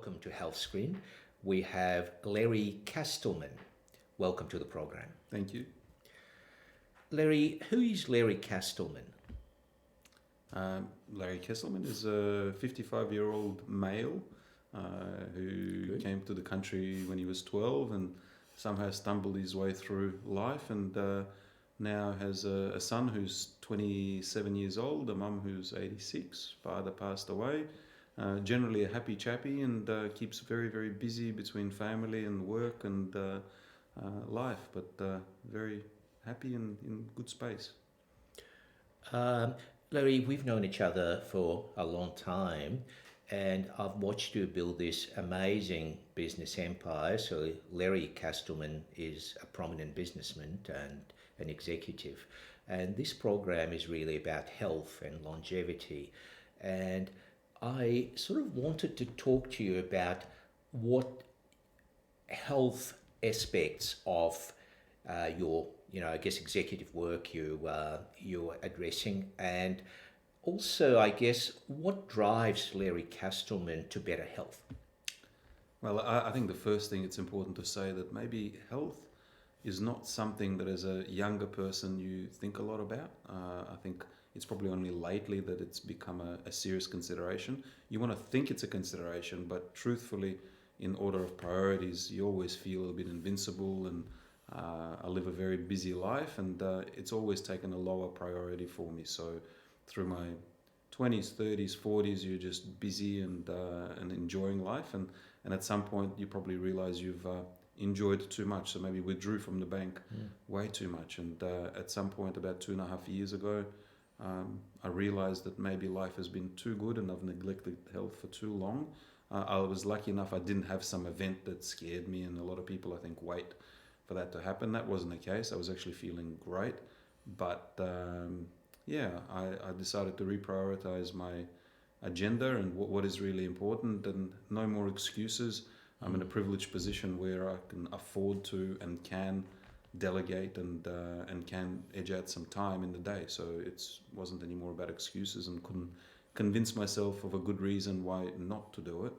welcome to Health Screen. We have Larry Castelman. Welcome to the program. Thank you. Larry, who is Larry Castelman? Larry Kesselman is a 55-year-old male who Good. came to the country when he was 12 and somehow stumbled his way through life and now has a son who's 27 years old, a mum who's 86, father passed away. Generally a happy chappy and keeps very, very busy between family and work and life, but very happy and in good space. Um, Larry, we've known each other for a long time, and I've watched you build this amazing business empire. So, Larry Castelman is a prominent businessman and an executive. And this program is really about health and longevity. And I sort of wanted to talk to you about what health aspects of your, I guess, executive work you're addressing, and also, I guess, what drives Larry Castelman to better health? Well, I think the first thing it's important to say that maybe health is not something that as a younger person you think a lot about. I think it's probably only lately that it's become a serious consideration. You want to think it's a consideration, but truthfully, in order of priorities, you always feel a bit invincible and I live a very busy life and it's always taken a lower priority for me. So through my 20s, 30s, 40s, you're just busy and enjoying life. And at some point, you probably realize you've enjoyed too much. So maybe withdrew from the bank way too much. And at some point, about 2.5 years ago, I realized that maybe life has been too good and I've neglected health for too long. I was lucky enough I didn't have some event that scared me, and a lot of people, I think, wait for that to happen. That wasn't the case. I was actually feeling great. But I decided to reprioritize my agenda and what is really important, and no more excuses. I'm in a privileged position where I can afford to and can delegate and can edge out some time in the day. So it wasn't anymore about excuses, and couldn't convince myself of a good reason why not to do it.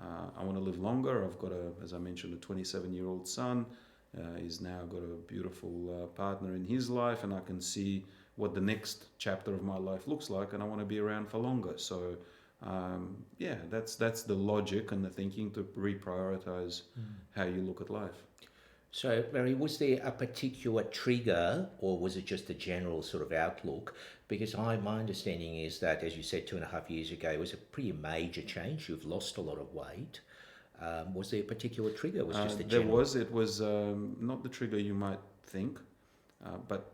I want to live longer. I've got as I mentioned, a 27-year-old son. He's now got a beautiful partner in his life, and I can see what the next chapter of my life looks like, and I want to be around for longer. So that's the logic and the thinking to reprioritize how you look at life. So, Larry, was there a particular trigger, or was it just a general sort of outlook? Because my understanding is that, as you said, 2.5 years ago, it was a pretty major change. You've lost a lot of weight. Was there a particular trigger? It was just a general... It was not the trigger you might think, but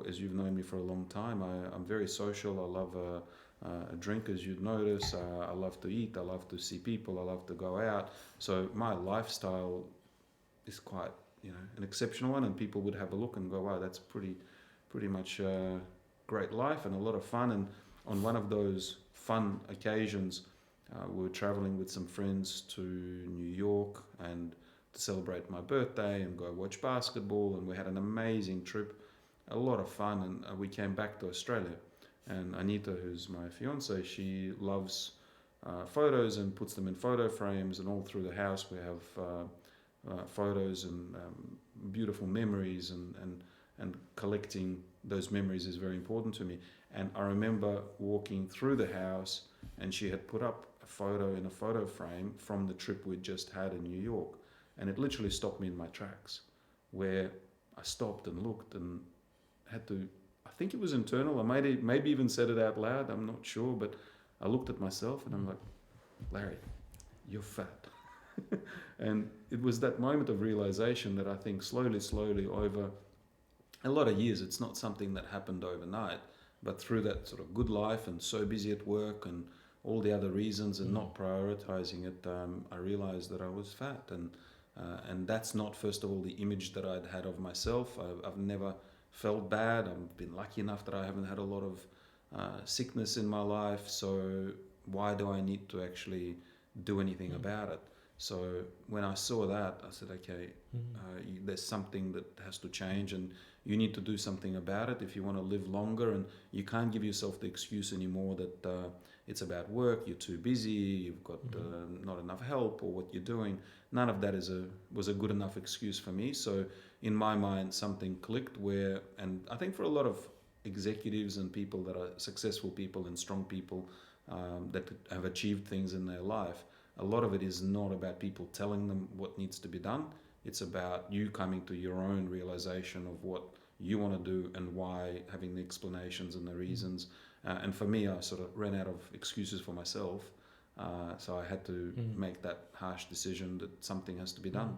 as you've known me for a long time, I'm very social. I love a drink, as you'd notice. I love to eat. I love to see people. I love to go out. So my lifestyle is quite, an exceptional one, and people would have a look and go, wow, that's pretty much great life and a lot of fun. And on one of those fun occasions, we were traveling with some friends to New York and to celebrate my birthday and go watch basketball, and we had an amazing trip, a lot of fun, and we came back to Australia. And Anita, who's my fiance, she loves photos and puts them in photo frames, and all through the house we have photos and beautiful memories, and collecting those memories is very important to me. And I remember walking through the house, and she had put up a photo in a photo frame from the trip we'd just had in New York, and it literally stopped me in my tracks, where I stopped and looked and had to, I think it was internal, I maybe even said it out loud, I'm not sure, but I looked at myself and I'm like, Larry, you're fat. And it was that moment of realization that I think slowly over a lot of years, it's not something that happened overnight, but through that sort of good life and so busy at work and all the other reasons and not prioritizing it, I realized that I was fat. And that's not, first of all, the image that I'd had of myself. I've never felt bad. I've been lucky enough that I haven't had a lot of sickness in my life. So why do I need to actually do anything about it? So when I saw that, I said, okay, there's something that has to change, and you need to do something about it if you want to live longer. And you can't give yourself the excuse anymore that it's about work, you're too busy, you've got not enough help, or what you're doing. None of that was a good enough excuse for me. So in my mind, something clicked where, and I think for a lot of executives and people that are successful people and strong people that have achieved things in their life, a lot of it is not about people telling them what needs to be done. It's about you coming to your own realization of what you want to do and why, having the explanations and the reasons. And for me, I sort of ran out of excuses for myself. So I had to make that harsh decision that something has to be done.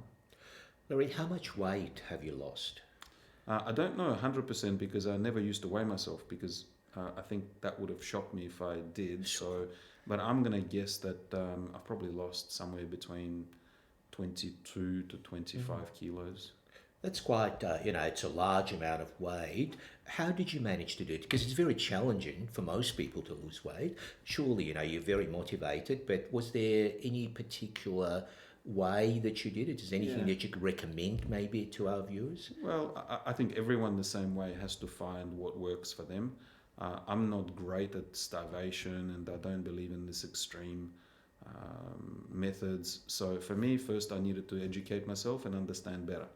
Larry, how much weight have you lost? I don't know 100% because I never used to weigh myself, because I think that would have shocked me if I did. So, but I'm going to guess that I've probably lost somewhere between 22 to 25 kilos. That's quite, it's a large amount of weight. How did you manage to do it? Because it's very challenging for most people to lose weight. Surely, you're very motivated, but was there any particular way that you did it? Is there anything Yeah. that you could recommend maybe to our viewers? Well, I think everyone the same way has to find what works for them. I'm not great at starvation, and I don't believe in this extreme methods. So for me, first I needed to educate myself and understand better.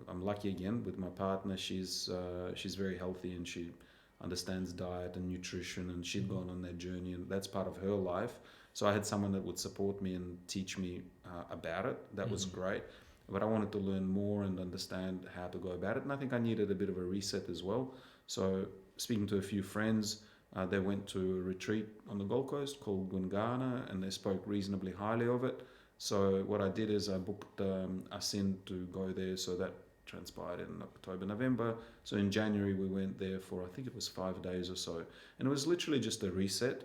I'm lucky again with my partner. She's very healthy, and she understands diet and nutrition, and she'd gone on that journey, and that's part of her life. So I had someone that would support me and teach me about it. That was great. But I wanted to learn more and understand how to go about it. And I think I needed a bit of a reset as well. So speaking to a few friends, they went to a retreat on the Gold Coast called Gungana, and they spoke reasonably highly of it. So what I did is I booked Asin to go there. So that transpired in October, November. So in January we went there for, I think it was 5 days or so. And it was literally just a reset.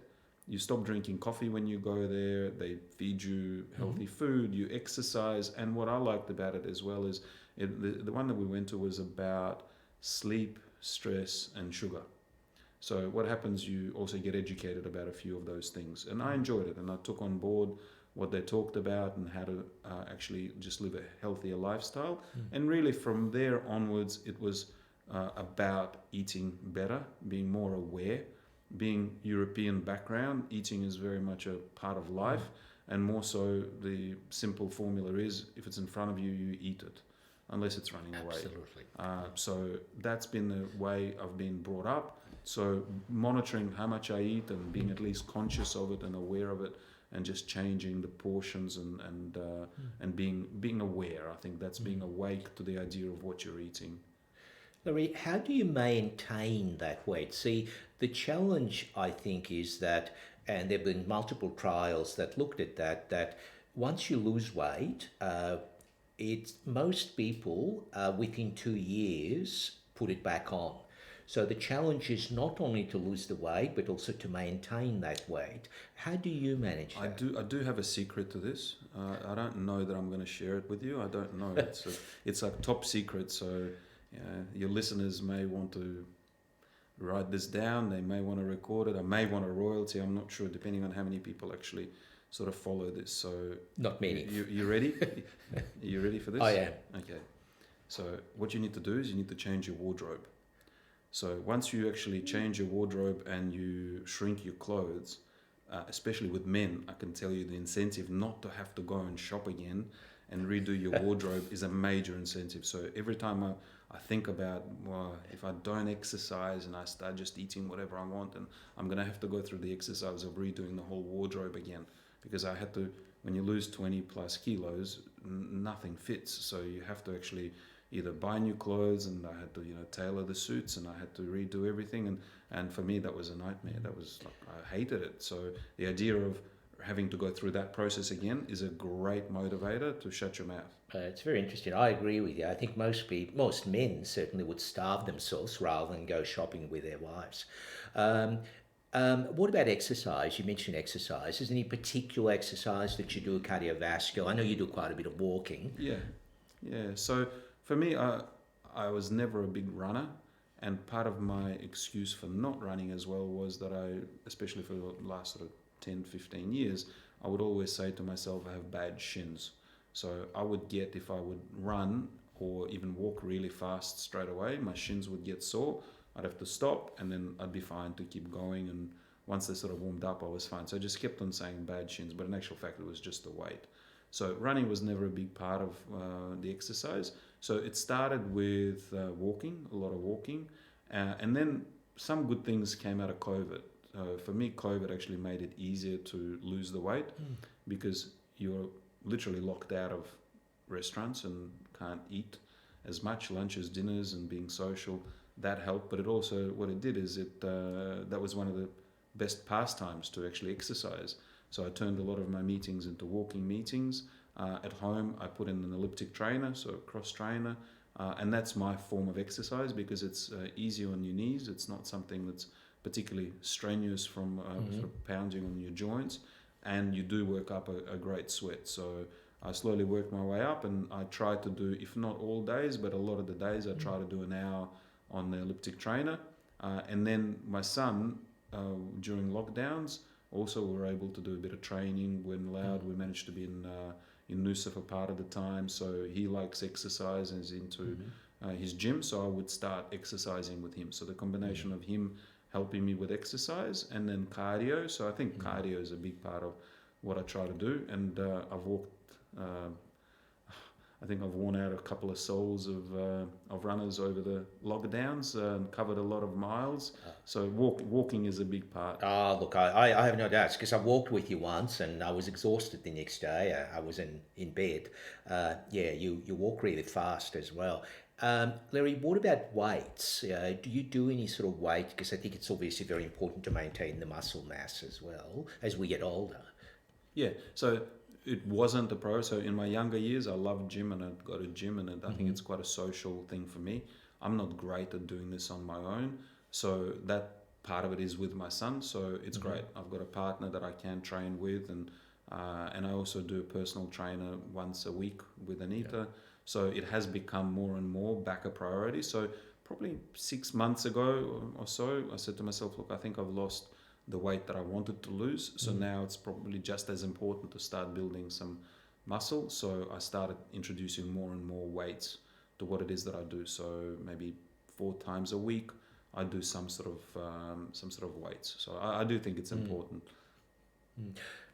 You stop drinking coffee when you go there. They feed you healthy food. You exercise. And what I liked about it as well is the one that we went to was about sleep, stress, and sugar. So what happens, you also get educated about a few of those things. And I enjoyed it, and I took on board what they talked about and how to actually just live a healthier lifestyle. And really from there onwards, it was about eating better, being more aware. Being European background, eating is very much a part of life, and more so the simple formula is, if it's in front of you, you eat it, unless it's running away. Absolutely. So that's been the way I've been brought up. So monitoring how much I eat and being at least conscious of it and aware of it, and just changing the portions and being aware. I think that's being awake to the idea of what you're eating. Larry, how do you maintain that weight? See, the challenge, I think, is that, and there have been multiple trials that looked at that once you lose weight, it's most people within 2 years put it back on. So the challenge is not only to lose the weight, but also to maintain that weight. How do you manage that? I do have a secret to this. I don't know that I'm going to share it with you. I don't know. It's a top secret. So your listeners may want to write this down. They may want to record it. I may want a royalty. I'm not sure, depending on how many people actually sort of follow this. So Not many. you ready? Are you ready for this? I am. Okay. So what you need to do is you need to change your wardrobe. So once you actually change your wardrobe and you shrink your clothes, especially with men, I can tell you the incentive not to have to go and shop again and redo your wardrobe is a major incentive. So every time I think about, well, if I don't exercise and I start just eating whatever I want, and I'm going to have to go through the exercise of redoing the whole wardrobe again, because I had to, when you lose 20 plus kilos, nothing fits. So you have to actually either buy new clothes, and I had to, tailor the suits, and I had to redo everything. And for me, that was a nightmare. That was like, I hated it. So the idea of having to go through that process again is a great motivator to shut your mouth. It's very interesting. I agree with you. I think most men certainly would starve themselves rather than go shopping with their wives. What about exercise? You mentioned exercise. Is there any particular exercise that you do cardiovascular? I know you do quite a bit of walking. Yeah. So for me, I was never a big runner, and part of my excuse for not running as well was that I, especially for the last sort of 10, 15 years, I would always say to myself, I have bad shins. So I would get, if I would run or even walk really fast straight away, my shins would get sore. I'd have to stop and then I'd be fine to keep going. And once they sort of warmed up, I was fine. So I just kept on saying bad shins, but in actual fact, it was just the weight. So running was never a big part of the exercise. So it started with walking, a lot of walking. And then some good things came out of COVID. For me, COVID actually made it easier to lose the weight because you're literally locked out of restaurants and can't eat as much, lunches, dinners, and being social. That helped, but it also, what it did is that was one of the best pastimes to actually exercise. So I turned a lot of my meetings into walking meetings. At home, I put in an elliptic trainer, so a cross trainer, and that's my form of exercise because it's easy on your knees. It's not something that's particularly strenuous from sort of pounding on your joints, and you do work up a great sweat. So I slowly worked my way up, and I try to do, if not all days, but a lot of the days, I try to do an hour on the elliptic trainer. And then my son, during lockdowns, also we were able to do a bit of training when allowed. We managed to be in Noosa for part of the time, so he likes exercise and is into his gym, so I would start exercising with him. So the combination of him helping me with exercise and then cardio. So I think cardio is a big part of what I try to do, and I've walked. I think I've worn out a couple of souls of runners over the lockdowns and covered a lot of miles. So walking is a big part. Ah, look, I have no doubts because I walked with you once and I was exhausted the next day. I was in bed. Yeah, you walk really fast as well. Larry, what about weights? Do you do any sort of weight? Because I think it's obviously very important to maintain the muscle mass as well as we get older. Yeah, so it wasn't a pro. So in my younger years, I loved gym and I'd go to gym, and I think it's quite a social thing for me. I'm not great at doing this on my own, so that part of it is with my son. So it's great. I've got a partner that I can train with, and I also do a personal trainer once a week with Anita. So it has become more and more back a priority. So probably 6 months ago or so, I said to myself, look, I think I've lost the weight that I wanted to lose. So now it's probably just as important to start building some muscle. So I started introducing more and more weights to what it is that I do. So maybe 4 times a week, I do some sort of weights. So I do think it's important.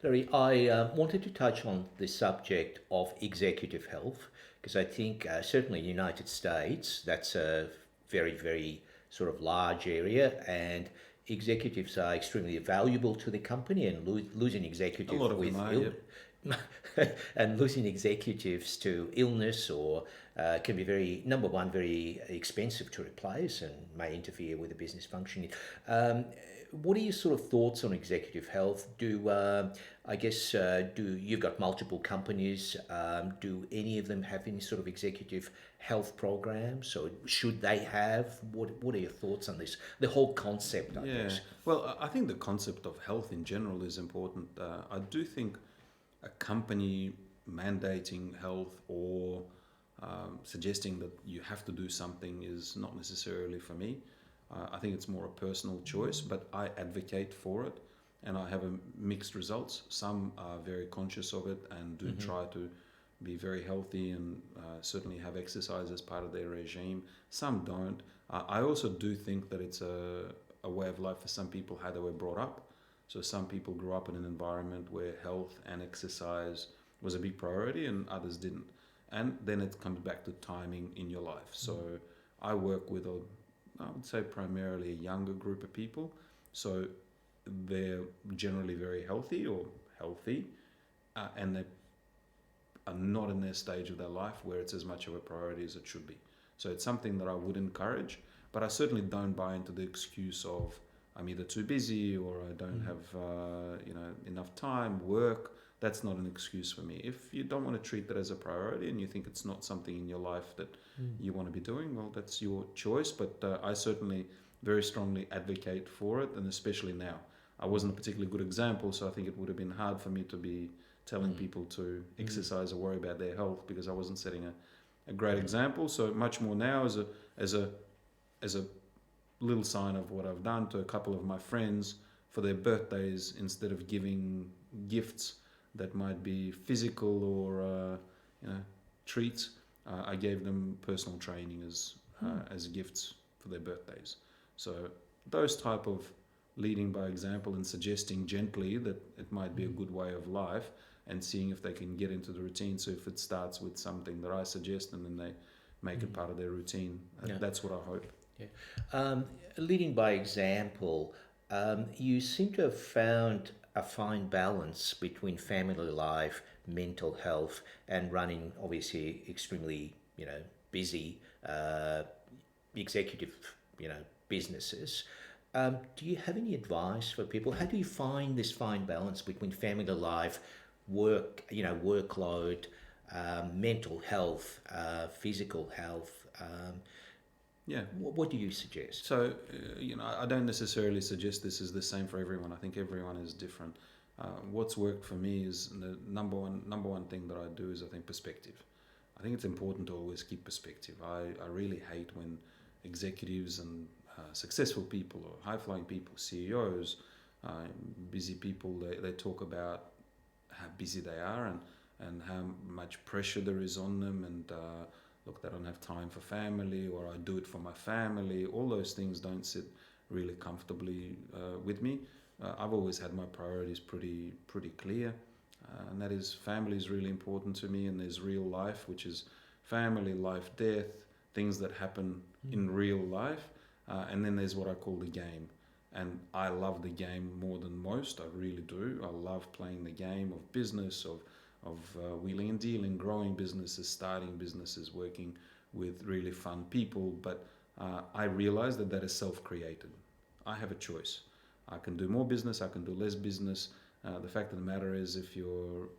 Larry, I wanted to touch on the subject of executive health because I think certainly in the United States that's a very, very sort of large area, and executives are extremely valuable to the company, and losing A executive lot of with them are, yeah. and losing executives to illness or can be very, number one, very expensive to replace and may interfere with the business functioning. What are your sort of thoughts on executive health? Do you've got multiple companies? Do any of them have any sort of executive health programs? Or should they have? What are your thoughts on this? The whole concept, I Yeah. guess. Well, I think the concept of health in general is important. I do think a company mandating health or suggesting that you have to do something is not necessarily for me. I think it's more a personal choice, but I advocate for it, and I have a mixed results. Some are very conscious of it and do try to be very healthy and certainly have exercise as part of their regime. Some don't. I also do think that it's a way of life for some people, how they were brought up. So some people grew up in an environment where health and exercise was a big priority and others didn't. And then it comes back to timing in your life. So I work with I would say primarily a younger group of people. So they're generally very healthy or healthy, and they are not in their stage of their life where it's as much of a priority as it should be. So it's something that I would encourage, but I certainly don't buy into the excuse of I'm either too busy or I don't have enough time, work. That's not an excuse for me. If you don't want to treat that as a priority and you think it's not something in your life that you want to be doing, well, that's your choice. But I certainly very strongly advocate for it, and especially now. I wasn't a particularly good example, so I think it would have been hard for me to be telling people to exercise or worry about their health because I wasn't setting a great example. So much more now as a little sign of what I've done to a couple of my friends for their birthdays. Instead of giving gifts, that might be physical or treats. I gave them personal training as gifts for their birthdays. So those type of leading by example and suggesting gently that it might be a good way of life, and seeing if they can get into the routine. So if it starts with something that I suggest and then they make it part of their routine, Yeah. that's what I hope. Leading by example, you seem to have found a fine balance between family life, mental health, and running obviously extremely, busy executive, businesses. Do you have any advice for people? How do you find this fine balance between family life, workload, mental health, physical health? Yeah. What do you suggest? So, I don't necessarily suggest this is the same for everyone. I think everyone is different. What's worked for me is the number one thing that I do is, I think, perspective. I think it's important to always keep perspective. I really hate when executives and successful people or high-flying people, CEOs, busy people, they talk about how busy they are and how much pressure there is on them, and look, they don't have time for family, or I do it for my family. All those things don't sit really comfortably with me. I've always had my priorities pretty clear, and that is family is really important to me, and there's real life, which is family, life, death, things that happen in real life, and then there's what I call the game. And I love the game more than most. I really do. I love playing the game of business, of wheeling and dealing, growing businesses, starting businesses, working with really fun people. But I realize that is self-created. I have a choice. I can do more business. I can do less business. The fact of the matter is, if you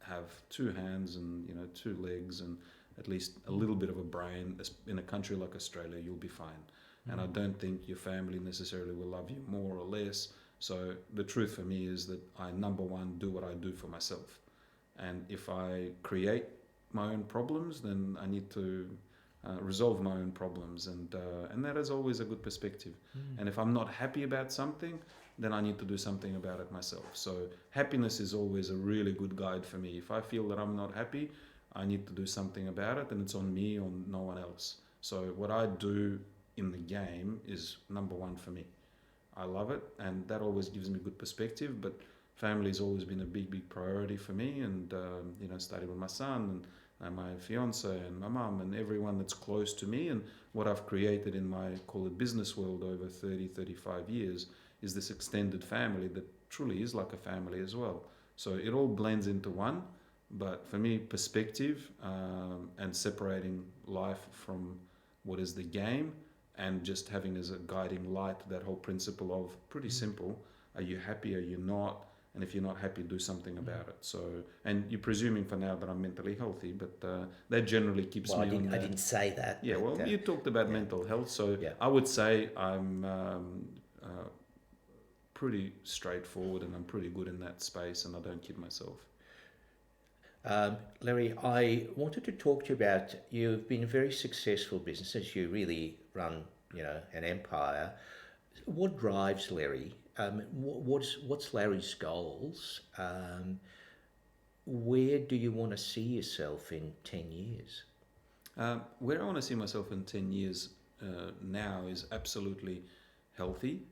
have two hands and two legs and at least a little bit of a brain, in a country like Australia, you'll be fine. And I don't think your family necessarily will love you more or less. So the truth for me is that I, number one, do what I do for myself. And if I create my own problems, then I need to resolve my own problems. And that is always a good perspective. And if I'm not happy about something, then I need to do something about it myself. So happiness is always a really good guide for me. If I feel that I'm not happy, I need to do something about it, and it's on me, on no one else. So what I do in the game is number one for me. I love it, and that always gives me good perspective. But family has always been a big priority for me, and starting with my son and my fiance and my mum and everyone that's close to me. And what I've created in my, call it, business world over 35 years is this extended family that truly is like a family as well. So it all blends into one. But for me, perspective and separating life from what is the game, and just having as a guiding light that whole principle of pretty simple: are you happy, are you not? And if you're not happy, do something about it. So, and you're presuming for now that I'm mentally healthy, but that generally keeps Well, me on I didn't say that. Yeah, but, well, you talked about mental health, so Yeah. I would say I'm pretty straightforward, and I'm pretty good in that space, and I don't kid myself. Larry, I wanted to talk to you about, you've been a very successful business. You really run, an empire. What drives Larry? What's Larry's goals? Where do you want to see yourself in 10 years? Where I want to see myself in 10 years now is absolutely healthy,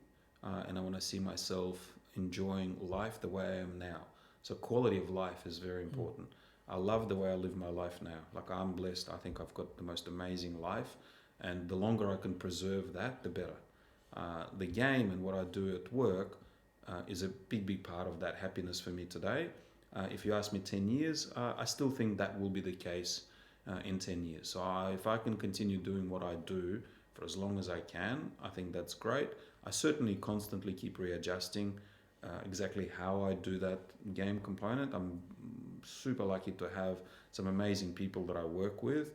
and I want to see myself enjoying life the way I am now. So quality of life is very important. I love the way I live my life now. Like, I'm blessed. I think I've got the most amazing life, and the longer I can preserve that, the better. The game and what I do at work is a big part of that happiness for me today. If you ask me 10 years, I still think that will be the case in 10 years. So if I can continue doing what I do for as long as I can, I think that's great. I certainly constantly keep readjusting exactly how I do that game component. I'm super lucky to have some amazing people that I work with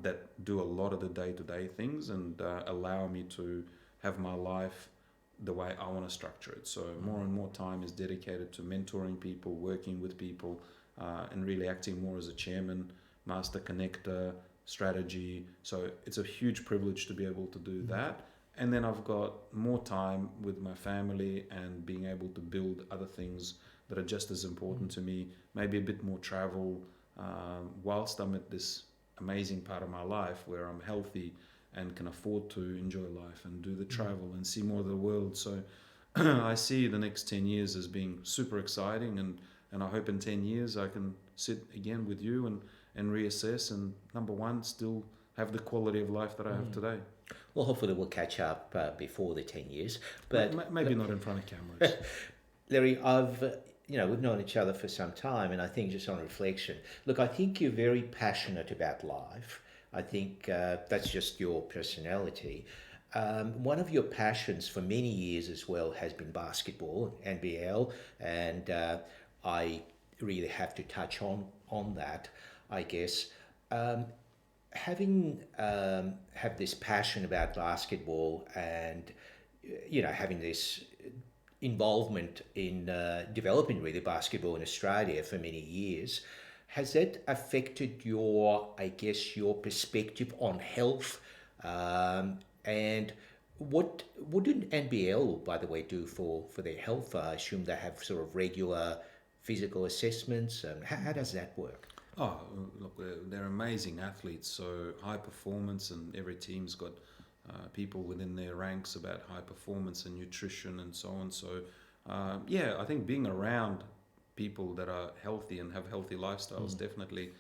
that do a lot of the day-to-day things and allow me to have my life the way I want to structure it. So more and more time is dedicated to mentoring people, working with people, and really acting more as a chairman, master connector, strategy. So it's a huge privilege to be able to do that. And then I've got more time with my family and being able to build other things that are just as important to me. Maybe a bit more travel, whilst I'm at this amazing part of my life where I'm healthy and can afford to enjoy life and do the travel and see more of the world. So I see the next 10 years as being super exciting, and I hope in 10 years I can sit again with you and reassess and, number one, still have the quality of life that I have today. Well, hopefully we'll catch up before the 10 years. But Maybe not in front of cameras. Larry, we've known each other for some time, and I think just on reflection, look, I think you're very passionate about life. I think that's just your personality. One of your passions for many years as well has been basketball, NBL, and I really have to touch on that, I guess. Having have this passion about basketball and having this involvement in developing really basketball in Australia for many years, has that affected your perspective on health? And what did NBL, by the way, do for their health? I assume they have sort of regular physical assessments. How does that work? Oh, look, they're amazing athletes, so high performance, and every team's got people within their ranks about high performance and nutrition and so on. So, yeah, I think being around people that are healthy and have healthy lifestyles definitely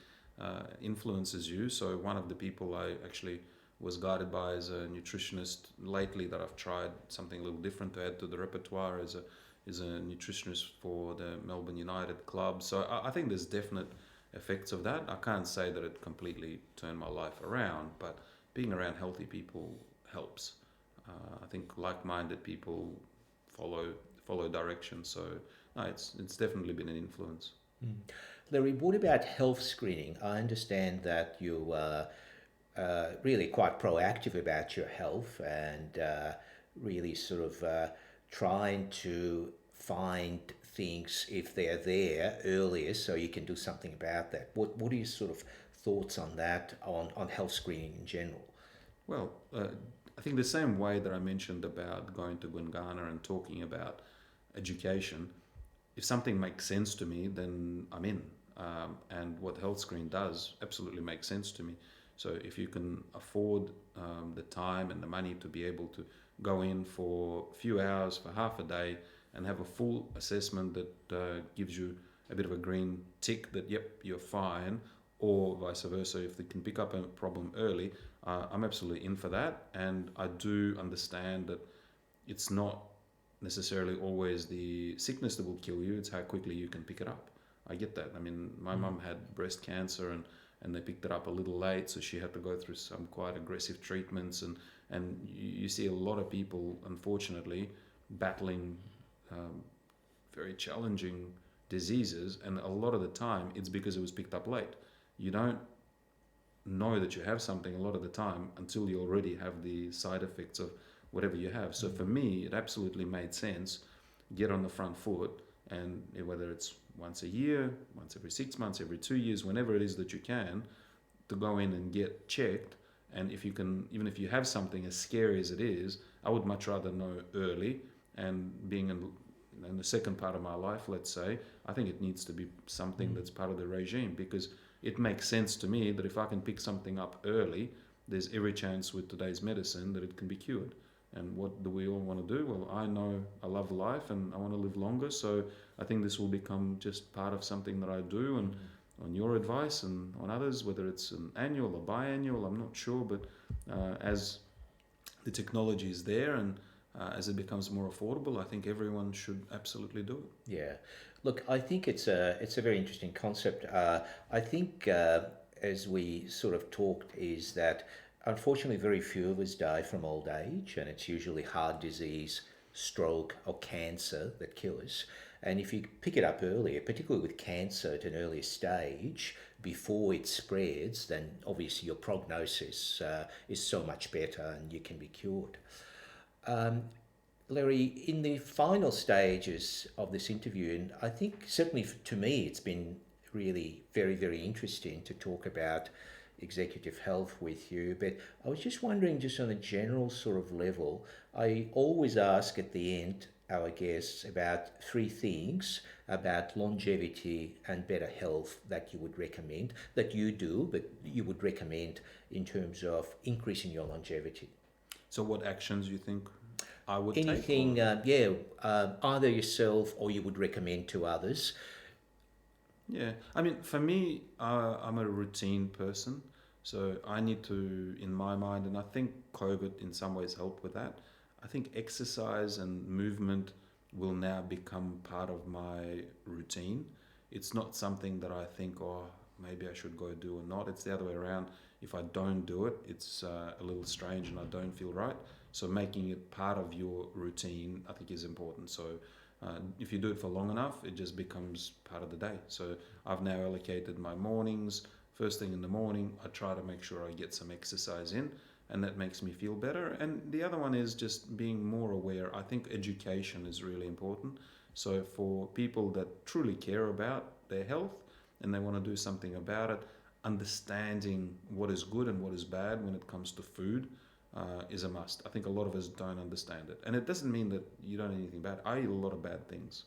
influences you. So, one of the people I actually was guided by as a nutritionist lately that I've tried something a little different to add to the repertoire is a nutritionist for the Melbourne United club. So, I think there's definite effects of that. I can't say that it completely turned my life around, but being around healthy people helps. I think like-minded people follow direction. So no, it's definitely been an influence. Larry, what about health screening? I understand that you are really quite proactive about your health and really sort of trying to find things if they're there earlier so you can do something about that. What are your sort of thoughts on that, on health screening in general? Well, I think the same way that I mentioned about going to Gungana and talking about education, if something makes sense to me, then I'm in. And what Health Screen does absolutely makes sense to me. So if you can afford the time and the money to be able to go in for a few hours, for half a day, and have a full assessment that gives you a bit of a green tick that, yep, you're fine, or vice versa, if they can pick up a problem early, I'm absolutely in for that. And I do understand that it's not necessarily always the sickness that will kill you, it's how quickly you can pick it up. I get that. I mean, my mum had breast cancer and they picked it up a little late, so she had to go through some quite aggressive treatments. And you see a lot of people, unfortunately, battling very challenging diseases, and a lot of the time it's because it was picked up late. You don't know that you have something a lot of the time until you already have the side effects of whatever you have. So for me, it absolutely made sense. Get on the front foot, and whether it's once a year, once every 6 months, every 2 years, whenever it is that you can, to go in and get checked. And if you can, even if you have something as scary as it is, I would much rather know early. And being in the second part of my life, let's say, I think it needs to be something that's part of the regime, because it makes sense to me that if I can pick something up early, there's every chance with today's medicine that it can be cured. And what do we all want to do? Well, I know I love life and I want to live longer, so I think this will become just part of something that I do. And on your advice and on others, whether it's an annual or biannual, I'm not sure, but as the technology is there and as it becomes more affordable, I think everyone should absolutely do it. Yeah, look, I think it's a very interesting concept. I think as we sort of talked, is that unfortunately very few of us die from old age, and it's usually heart disease, stroke, or cancer that kill us. And if you pick it up earlier, particularly with cancer at an earlier stage, before it spreads, then obviously your prognosis is so much better and you can be cured. Larry, in the final stages of this interview, and I think certainly to me it's been really very, very interesting to talk about executive health with you, but I was just wondering, just on a general sort of level, I always ask at the end, our guests about 3 things about longevity and better health that you would recommend, that you do, but you would recommend in terms of increasing your longevity. So, what actions you think I would take? Anything, either yourself or you would recommend to others. Yeah, I mean, for me, I'm a routine person, so I need to, in my mind, and I think COVID in some ways helped with that. I think exercise and movement will now become part of my routine. It's not something that I think, oh, maybe I should go do or not. It's the other way around. If I don't do it, it's a little strange and I don't feel right. So making it part of your routine, I think, is important. So if you do it for long enough, it just becomes part of the day. So I've now allocated my mornings. First thing in the morning, I try to make sure I get some exercise in, and that makes me feel better. And the other one is just being more aware. I think education is really important. So for people that truly care about their health and they want to do something about it, understanding what is good and what is bad when it comes to food is a must. I think a lot of us don't understand it. And it doesn't mean that you don't eat anything bad. I eat a lot of bad things.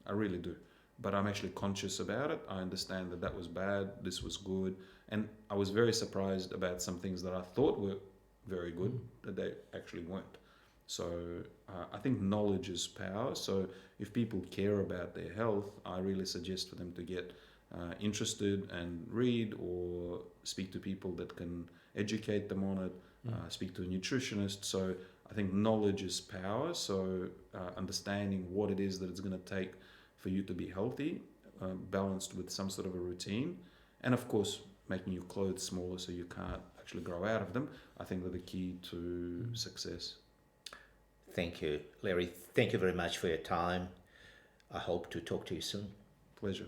I really do. But I'm actually conscious about it. I understand that that was bad, this was good. And I was very surprised about some things that I thought were very good that they actually weren't. So I think knowledge is power. So if people care about their health, I really suggest for them to get interested and read or speak to people that can educate them on it, speak to a nutritionist. So I think knowledge is power. So understanding what it is that it's going to take for you to be healthy, balanced with some sort of a routine, and of course making your clothes smaller so you can't actually grow out of them, I think are the key to success. Thank you, Larry. Thank you very much for your time. I hope to talk to you soon. Pleasure.